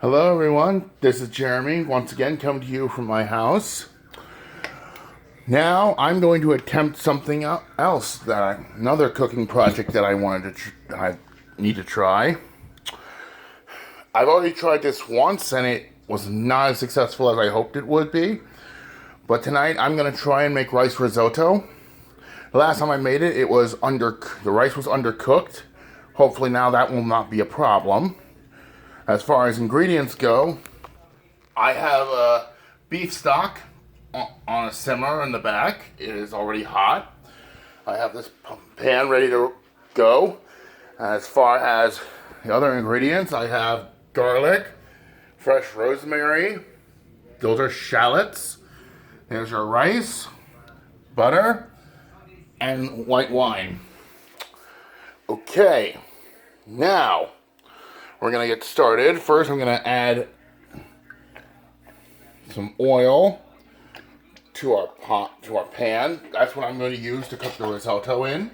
Hello everyone, this is Jeremy, once again coming to you from my house. Now I'm going to attempt something else, another cooking project that I need to try. I've already tried this once and it was not as successful as I hoped it would be. But tonight I'm going to try and make rice risotto. The last time I made it, the rice was undercooked. Hopefully now that will not be a problem. As far as ingredients go, I have a beef stock on a simmer in the back. It is already hot. I have this pan ready to go. As far as the other ingredients, I have garlic, fresh rosemary, those are shallots, there's your rice, butter, and white wine. Okay, now we're gonna get started. First, I'm gonna add some oil to our pan. That's what I'm going to use to cook the risotto in.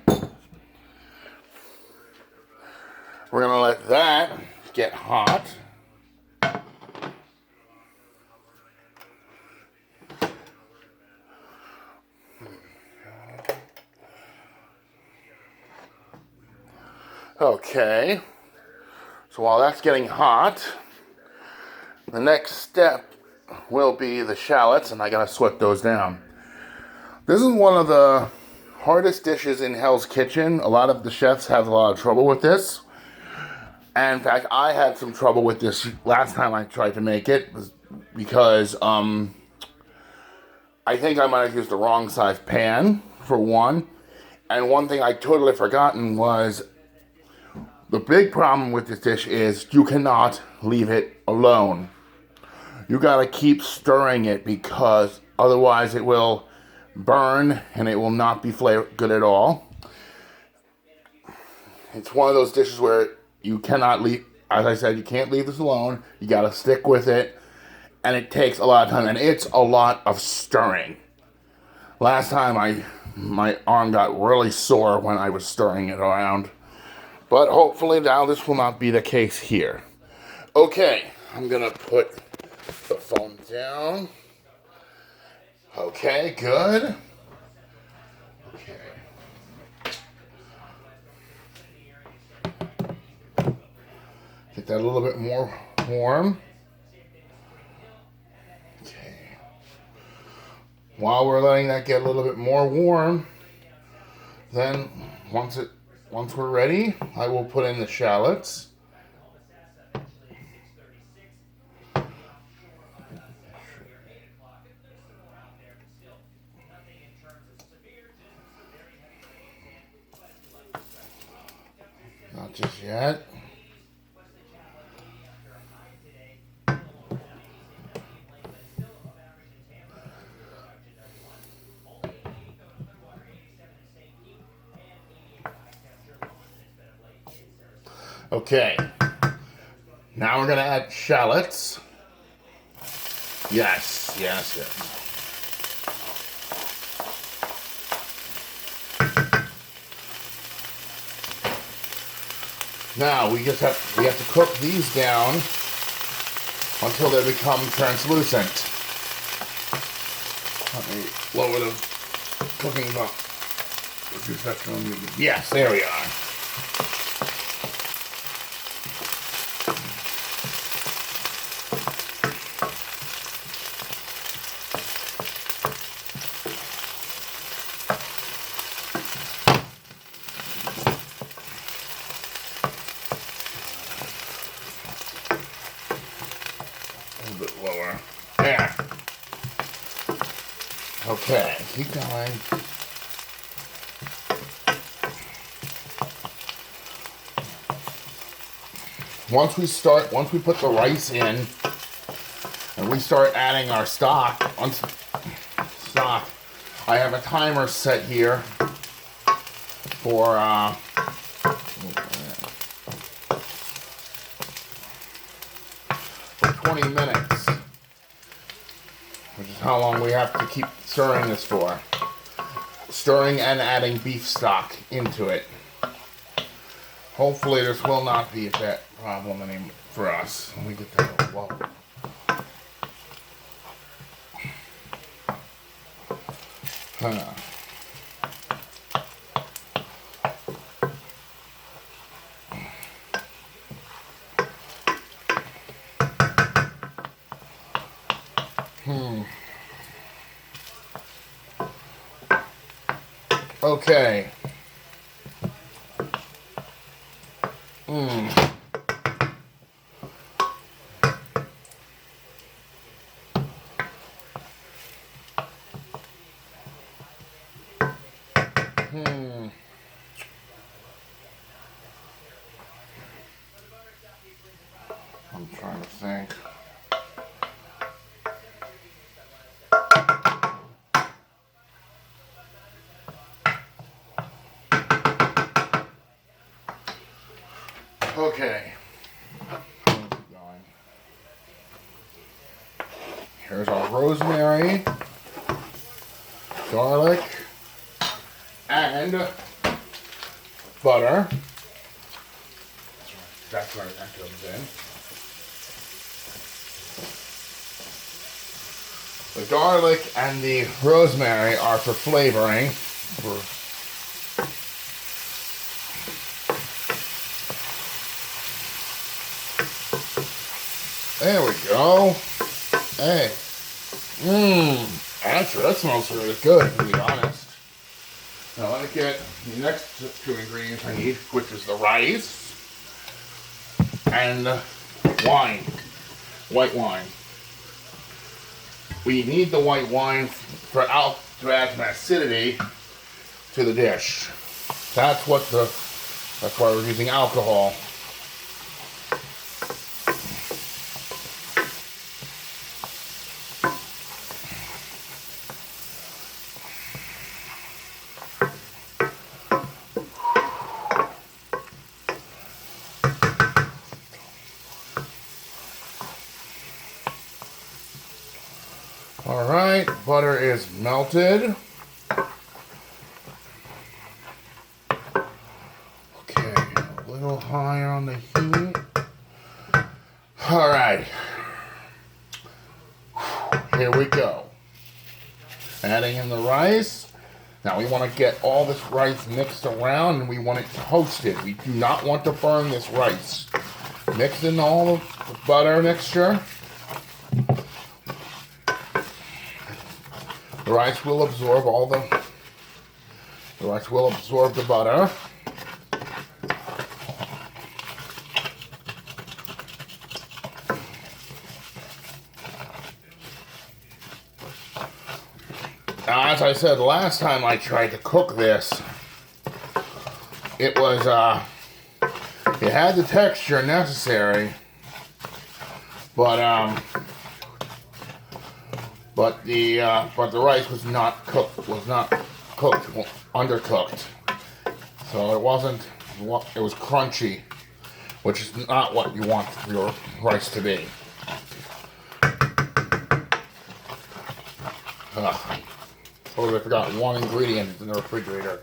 We're going to let that get hot. Okay, so while that's getting hot, the next step will be the shallots, and I gotta sweat those down. This is one of the hardest dishes in Hell's Kitchen. A lot of the chefs have a lot of trouble with this. And in fact, I had some trouble with this last time I tried to make it because I think I might have used the wrong size pan, for one. And one thing I totally forgotten was the big problem with this dish is you cannot leave it alone. You gotta keep stirring it because otherwise it will burn and it will not be good at all. It's one of those dishes where you cannot leave, as I said, you can't leave this alone. You gotta stick with it, and it takes a lot of time, and it's a lot of stirring. Last time my arm got really sore when I was stirring it around, but hopefully now this will not be the case here. Okay, I'm gonna put the phone down. Okay, good. Okay. Get that a little bit more warm. Okay. While we're letting that get a little bit more warm, then once we're ready, I will put in the shallots. Not just yet. Okay. Now we're going to add shallots. Yes. Now we have to cook these down until they become translucent. Let me lower the cooking up. Yes, there we are. A little bit lower. There. Okay, keep going. Once we put the rice in and we start adding our stock, I have a timer set here for 20 minutes, which is how long we have to keep stirring this for. Stirring and adding beef stock into it. Hopefully this will not be a problem anymore for us. Let me get that low. Huh. Okay. I'm trying to think. Okay. Here's our rosemary, garlic, and butter. That's where that comes in. The garlic and the rosemary are for flavoring. There we go. Hey. Actually, that smells really good, to be honest. Now let me get the next two ingredients I need, which is the rice and wine. White wine. We need the white wine to add some acidity to the dish. That's why we're using alcohol. All right, butter is melted. Okay, a little higher on the heat. All right, here we go. Adding in the rice. Now we want to get all this rice mixed around and we want it toasted. We do not want to burn this rice. Mix in all the butter mixture. The rice will absorb the butter. Now, as I said last time I tried to cook this, it had the texture necessary, but the rice was not cooked, undercooked. So it was crunchy, which is not what you want your rice to be. Totally forgot one ingredient in the refrigerator.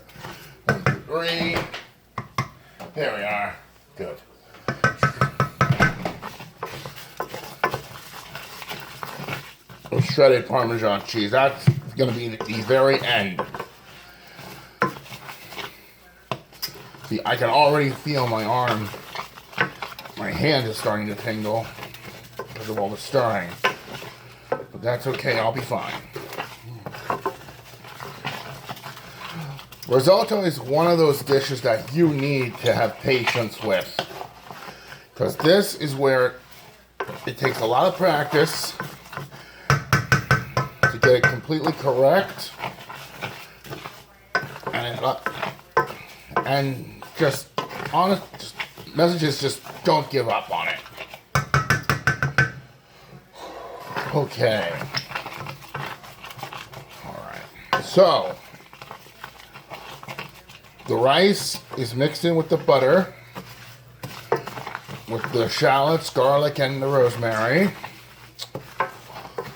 1, 2, 3. There we are. Good. Shredded Parmesan cheese. That's going to be at the very end. See, I can already feel my arm. My hand is starting to tingle because of all the stirring. But that's okay. I'll be fine. Risotto is one of those dishes that you need to have patience with. Because this is where it takes a lot of practice to get it completely correct. And just messages, just don't give up on it. Okay. Alright. So, the rice is mixed in with the butter, with the shallots, garlic, and the rosemary.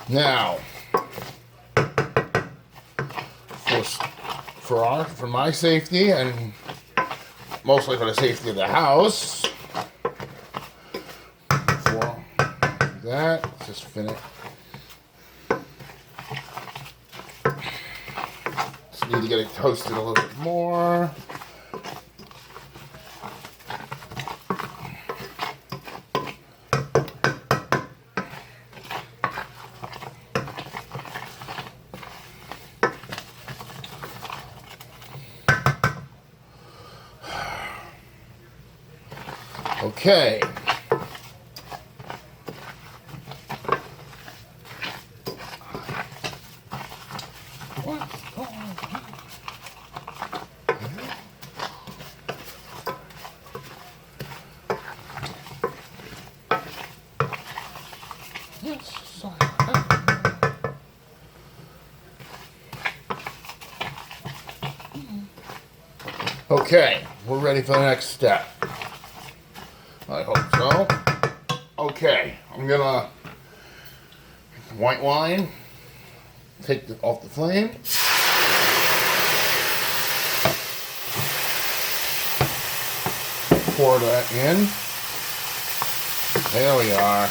Now, for my safety, and mostly for the safety of the house, that. Let's just finish. Just need to get it toasted a little bit more. Okay. Okay, we're ready for the next step. I hope so. Okay, I'm gonna white wine, take it off the flame. Pour that in. There we are.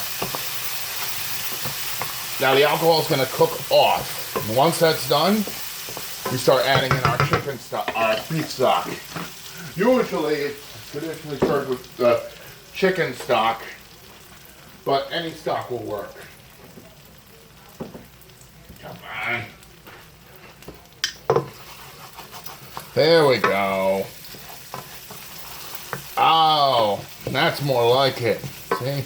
Now the alcohol is gonna cook off. And once that's done, we start adding in our chicken stock, our beef stock. Usually, it's traditionally served with chicken stock, but any stock will work. Come on. There we go. Oh, that's more like it. See?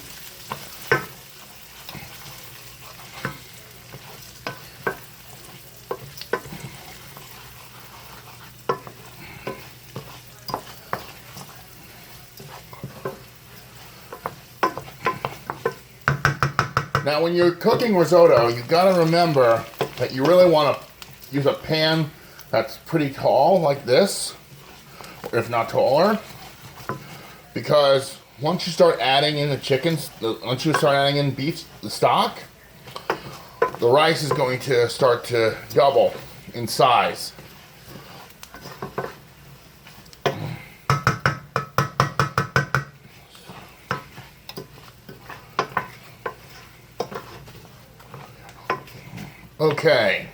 Now when you're cooking risotto, you've got to remember that you really want to use a pan that's pretty tall, like this, if not taller, because once you start adding in the chickens, once you start adding in beef, the stock, the rice is going to start to double in size. Okay.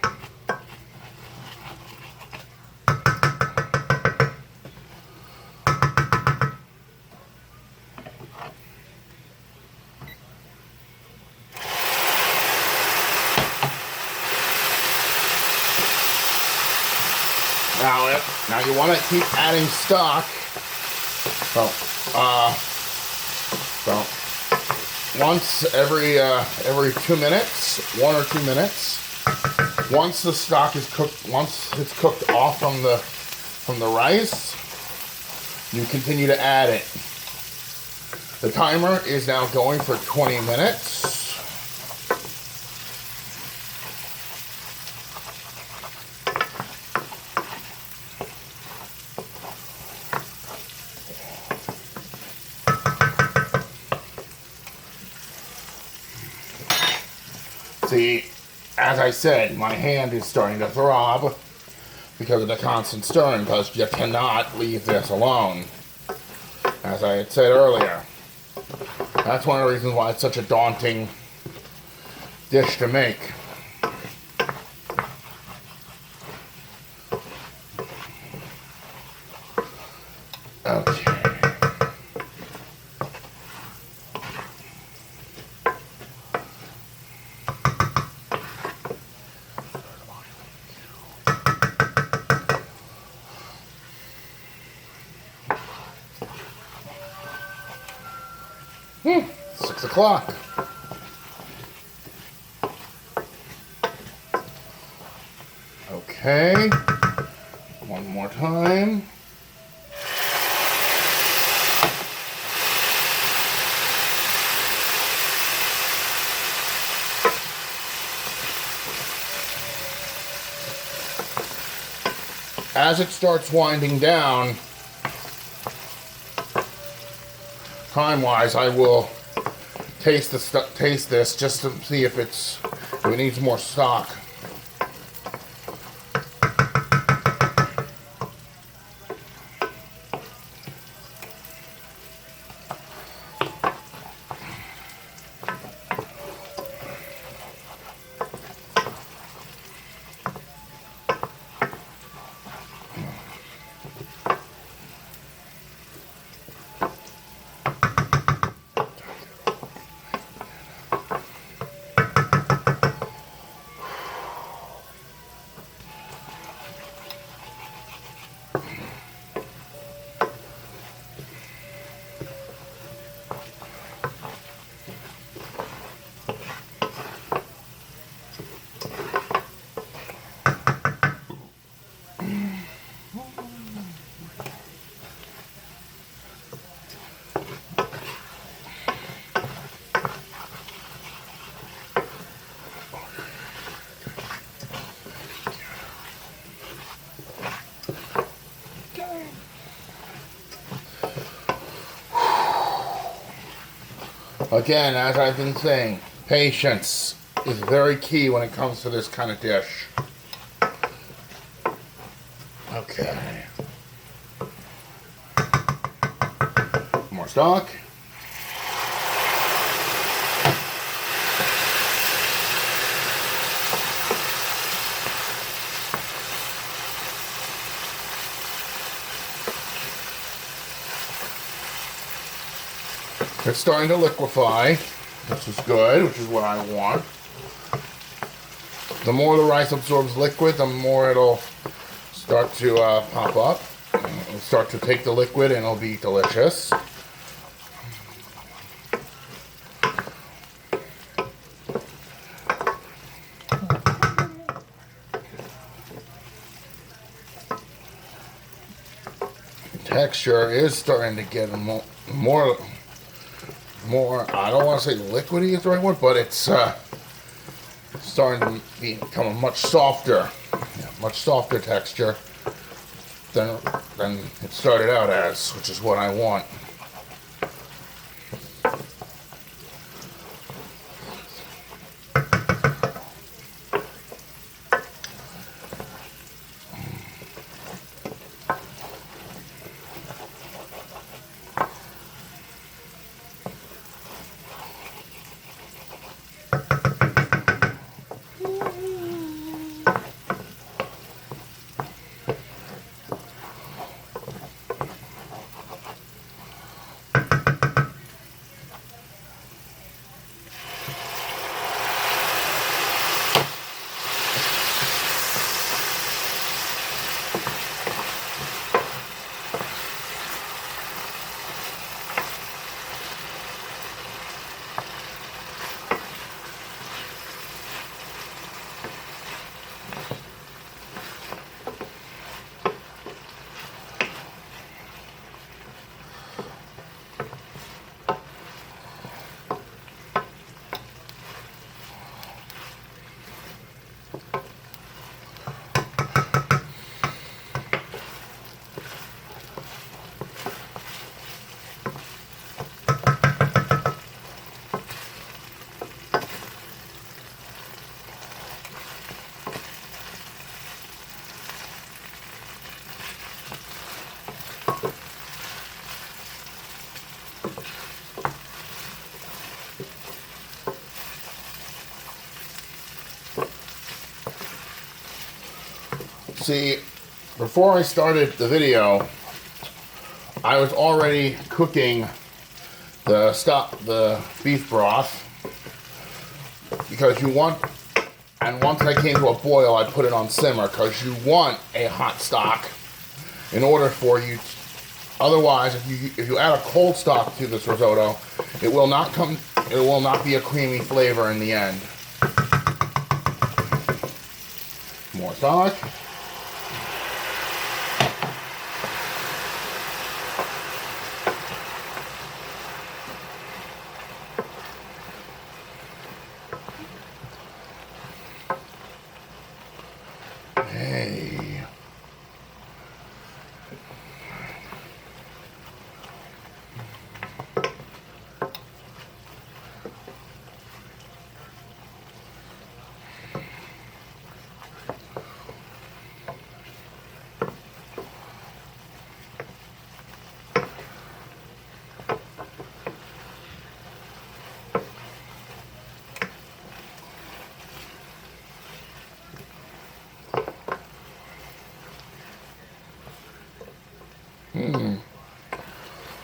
Now you want to keep adding stock. So once every 2 minutes, 1 or 2 minutes. Once the stock is cooked, once it's cooked off from the rice, you continue to add it. The timer is now going for 20 minutes. See, as I said, my hand is starting to throb because of the constant stirring, because you cannot leave this alone. As I had said earlier, that's one of the reasons why it's such a daunting dish to make. Okay. Hmm, 6 o'clock. Okay, one more time. As it starts winding down, time-wise, I will taste this just to see if it needs more stock. Again, as I've been saying, patience is very key when it comes to this kind of dish. Okay. More stock. It's starting to liquefy, which is good, which is what I want. The more the rice absorbs liquid, the more it'll start to pop up. It'll start to take the liquid and it'll be delicious. Texture is starting to get more, I don't want to say liquidy is the right word, but it's starting to become a much softer texture than it started out as, which is what I want. See, before I started the video, I was already cooking the beef broth, because you want, and once I came to a boil, I put it on simmer, because you want a hot stock in order for you. Otherwise, if you add a cold stock to this risotto, it will not be a creamy flavor in the end. More stock. Hey.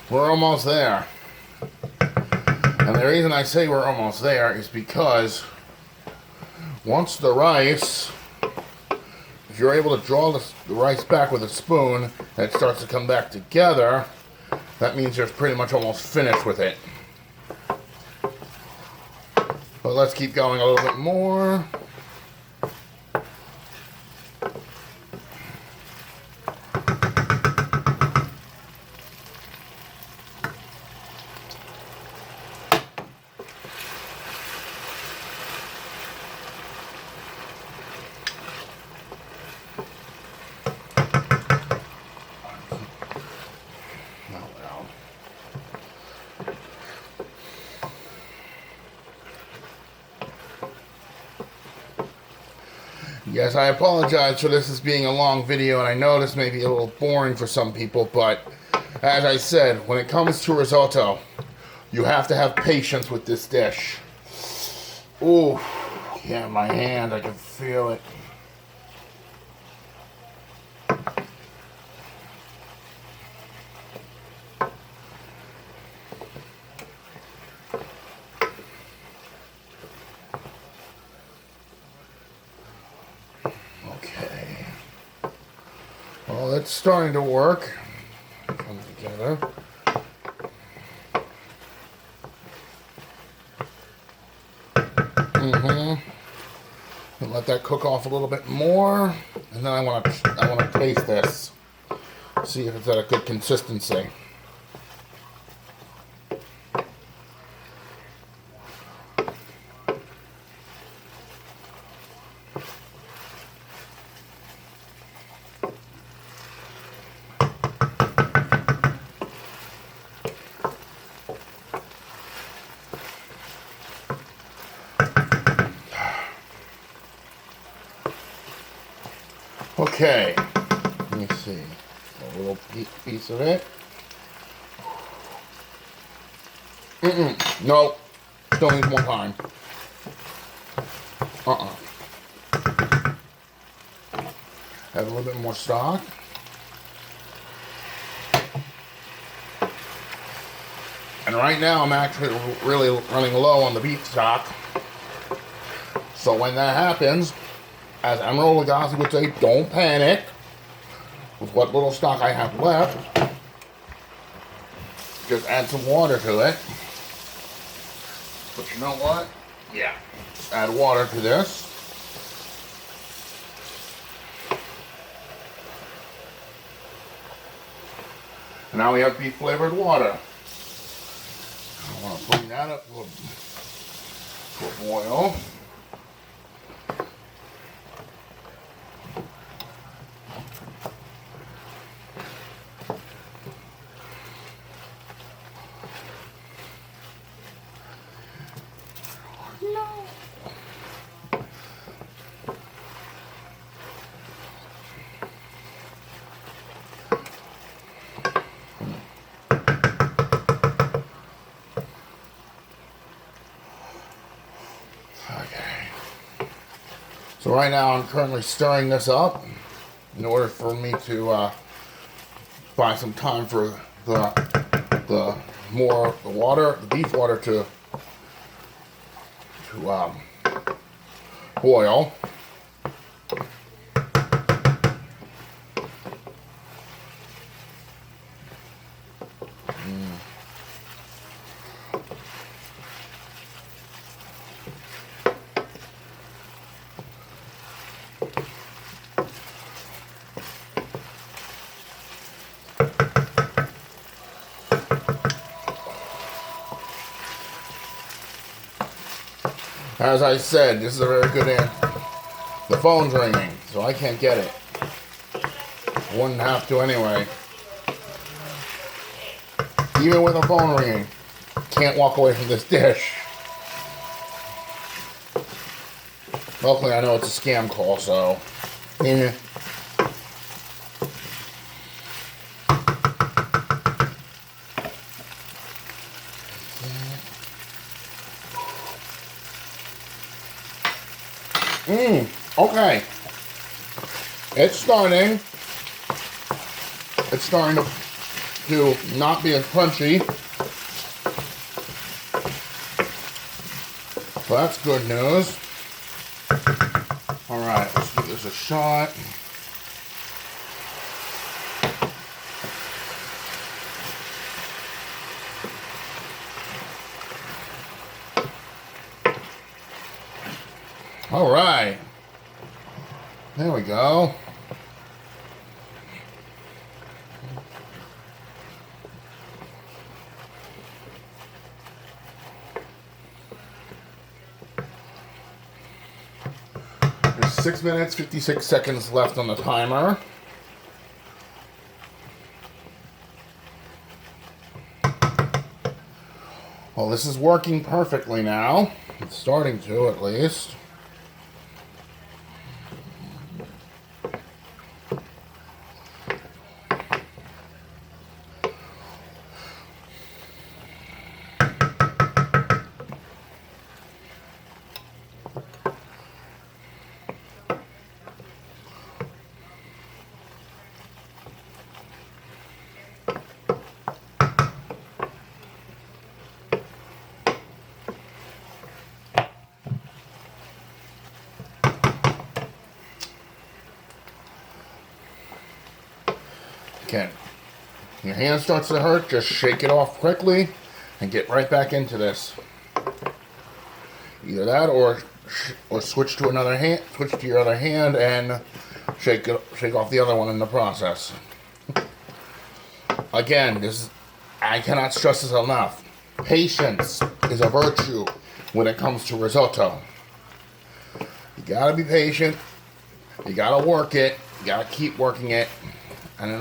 We're almost there. And the reason I say we're almost there is because once the rice, if you're able to draw the rice back with a spoon and it starts to come back together, that means you're pretty much almost finished with it. But let's keep going a little bit more. Yes, I apologize for this as being a long video, and I know this may be a little boring for some people, but as I said, when it comes to risotto, you have to have patience with this dish. Ooh, yeah, my hand, I can feel it. Okay. Well, it's starting to work. Come together. And let that cook off a little bit more, and then I want to taste this, see if it's at a good consistency. Okay, let me see, a little piece of it. No, still need more time. Add a little bit more stock. And right now I'm actually really running low on the beef stock. So when that happens, as Emerald Lagasse would say, don't panic. With what little stock I have left, just add some water to it. But you know what? Yeah. Add water to this. And now we have beef flavored water. I want to bring that up to a boil. So right now I'm currently stirring this up in order for me to buy some time for the beef water to boil. As I said, this is a very good end. The phone's ringing, so I can't get it. Wouldn't have to anyway. Even with a phone ringing, can't walk away from this dish. Luckily, I know it's a scam call, so yeah. Okay. It's starting to not be as crunchy. So that's good news. Alright, let's give this a shot. Alright. There we go. There's 6 minutes, 56 seconds left on the timer. Well, this is working perfectly now. It's starting to, at least. your hand starts to hurt, just shake it off quickly and get right back into this. Either that or switch to another hand, switch to your other hand and shake off the other one in the process. Again, I cannot stress this enough. Patience is a virtue when it comes to risotto. You gotta be patient, you gotta work it, you gotta keep working it, and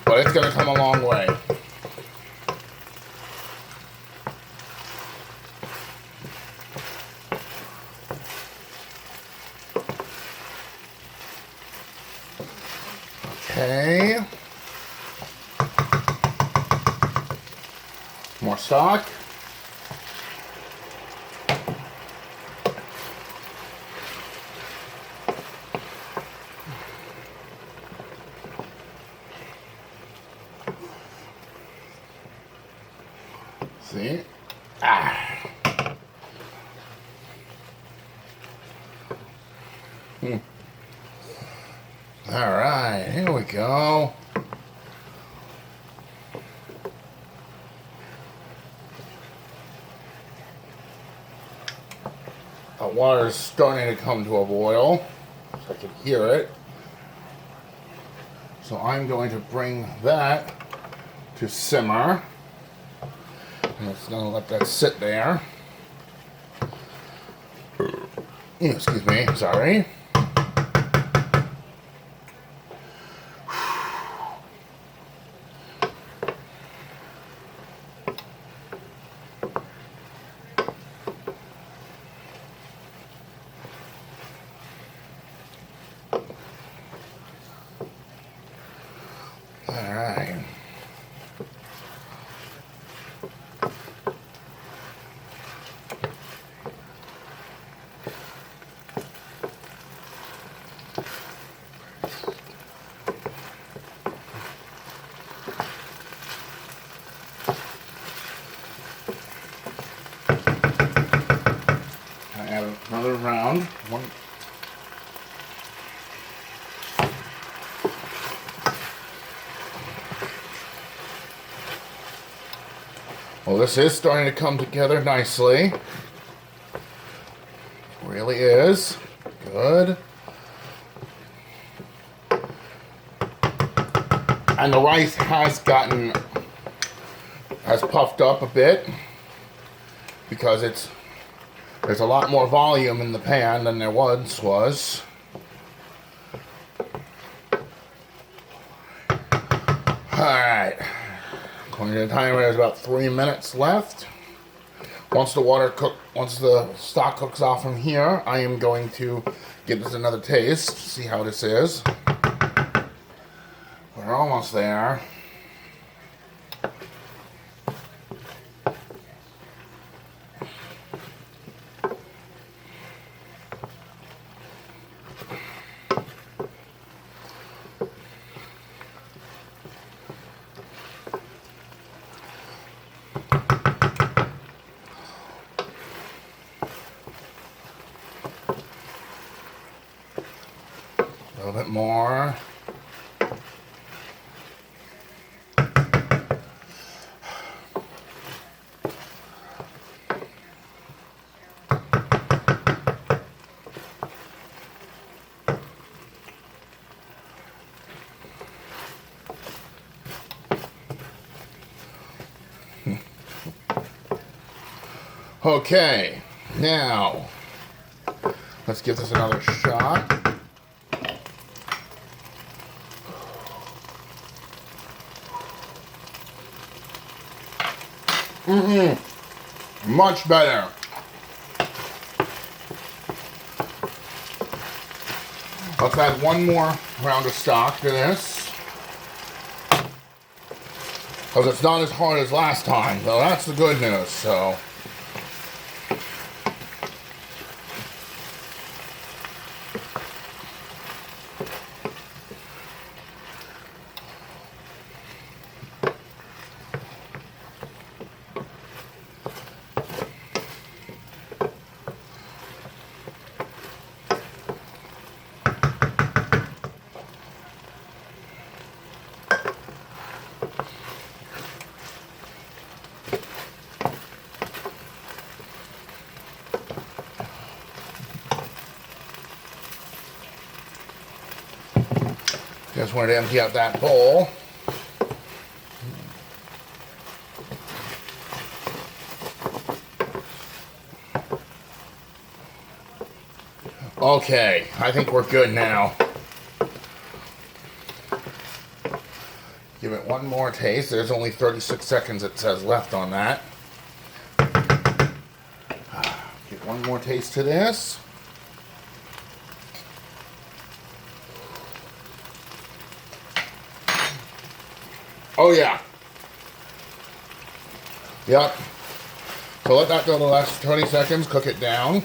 but it's gonna come a long way. Okay. More stock. See? All right, here we go. The water is starting to come to a boil, so I can hear it. So I'm going to bring that to simmer. And it's going to let that sit there. Excuse me, sorry. Alright. I add another round. One. Well, this is starting to come together nicely. Really is. Good. And the rice has puffed up a bit because there's a lot more volume in the pan than there once was. Alright. According to the timer, there's about 3 minutes left. Once the stock cooks off from here, I am going to give this another taste, see how this is. We're almost there. A little bit more. Okay, now let's give this another shot. Much better. Let's add one more round of stock to this, because it's not as hard as last time, so that's the good news. So Just wanted to empty out that bowl. Okay, I think we're good now. Give it one more taste. There's only 36 seconds it says left on that. Give one more taste to this. Oh yeah. Yep. So let that go the last 20 seconds. Cook it down.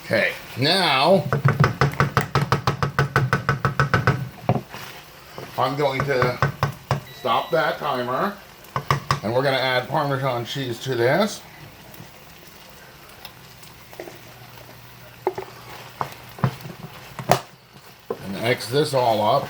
Okay, now I'm going to stop that timer and we're going to add Parmesan cheese to this. And mix this all up.